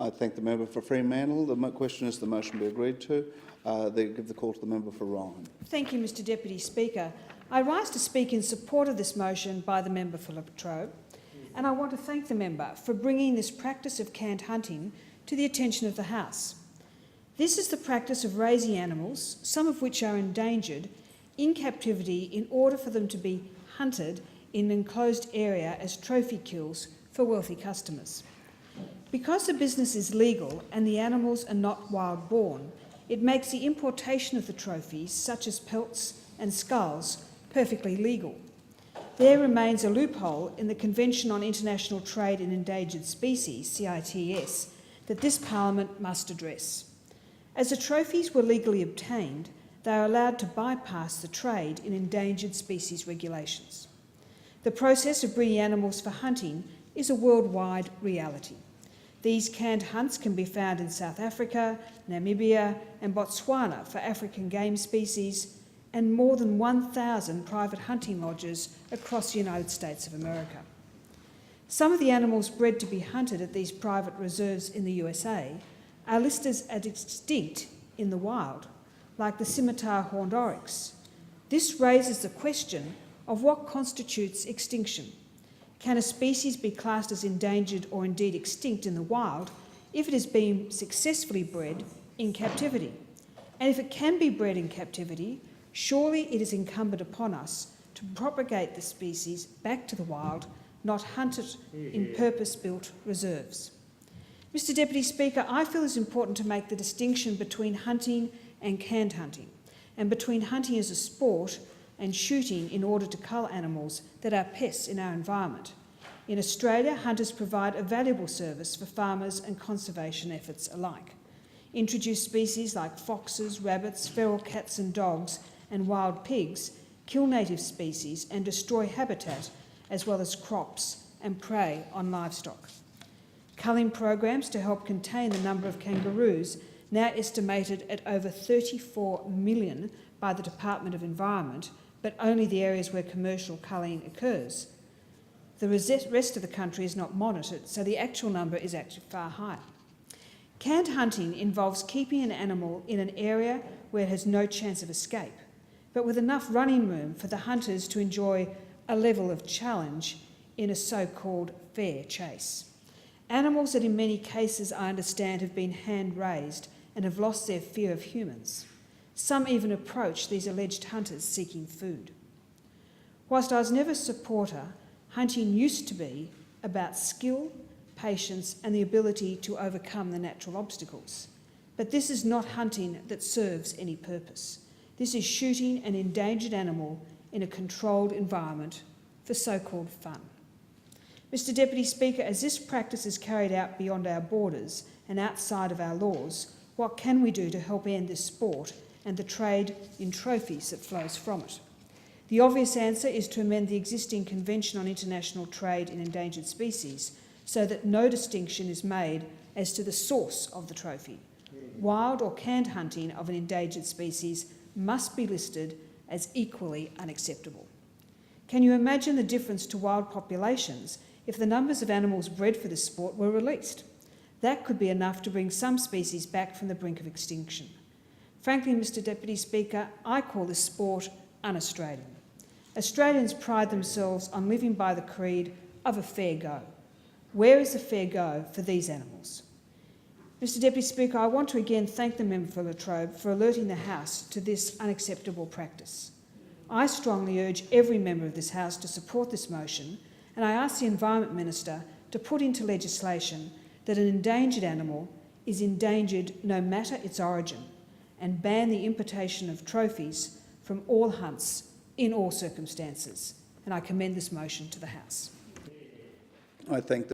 I thank the member for Fremantle. The question is the motion be agreed to. Give the call to the member for Ryan. Thank you, Mr Deputy Speaker. I rise to speak in support of this motion by the member for Latrobe, and I want to thank the member for bringing this practice of canned hunting to the attention of the House. This is the practice of raising animals, some of which are endangered, in captivity in order for them to be hunted in an enclosed area as trophy kills for wealthy customers. Because the business is legal and the animals are not wild-born, it makes the importation of the trophies, such as pelts and skulls, perfectly legal. There remains a loophole in the Convention on International Trade in Endangered Species, CITES, that this Parliament must address. As the trophies were legally obtained, they are allowed to bypass the trade in endangered species regulations. The process of breeding animals for hunting is a worldwide reality. These canned hunts can be found in South Africa, Namibia and Botswana for African game species, and more than 1,000 private hunting lodges across the United States of America. Some of the animals bred to be hunted at these private reserves in the USA are listed as extinct in the wild, like the scimitar horned oryx. This raises the question of what constitutes extinction. Can a species be classed as endangered or indeed extinct in the wild if it is being successfully bred in captivity? And if it can be bred in captivity, surely it is incumbent upon us to propagate the species back to the wild, not hunt it in purpose-built reserves. Mr Deputy Speaker, I feel it's important to make the distinction between hunting and canned hunting, and between hunting as a sport and shooting in order to cull animals that are pests in our environment. In Australia, hunters provide a valuable service for farmers and conservation efforts alike. Introduced species like foxes, rabbits, feral cats and dogs, and wild pigs kill native species and destroy habitat, as well as crops, and prey on livestock. Culling programs to help contain the number of kangaroos, now estimated at over 34 million by the Department of Environment, but only the areas where commercial culling occurs. The rest of the country is not monitored, so the actual number is actually far higher. Canned hunting involves keeping an animal in an area where it has no chance of escape, but with enough running room for the hunters to enjoy a level of challenge in a so-called fair chase. Animals that in many cases, I understand, have been hand-raised and have lost their fear of humans. Some even approach these alleged hunters seeking food. Whilst I was never a supporter, hunting used to be about skill, patience and the ability to overcome the natural obstacles. But this is not hunting that serves any purpose. This is shooting an endangered animal in a controlled environment for so-called fun. Mr Deputy Speaker, as this practice is carried out beyond our borders and outside of our laws, what can we do to help end this sport and the trade in trophies that flows from it? The obvious answer is to amend the existing Convention on International Trade in Endangered Species so that no distinction is made as to the source of the trophy. Wild or canned hunting of an endangered species must be listed as equally unacceptable. Can you imagine the difference to wild populations if the numbers of animals bred for this sport were released? That could be enough to bring some species back from the brink of extinction. Frankly, Mr Deputy Speaker, I call this sport un-Australian. Australians pride themselves on living by the creed of a fair go. Where is the fair go for these animals? Mr Deputy Speaker, I want to again thank the member for Latrobe for alerting the House to this unacceptable practice. I strongly urge every member of this House to support this motion, and I ask the Environment Minister to put into legislation that an endangered animal is endangered no matter its origin, and ban the importation of trophies from all hunts in all circumstances. And I commend this motion to the House. I thank the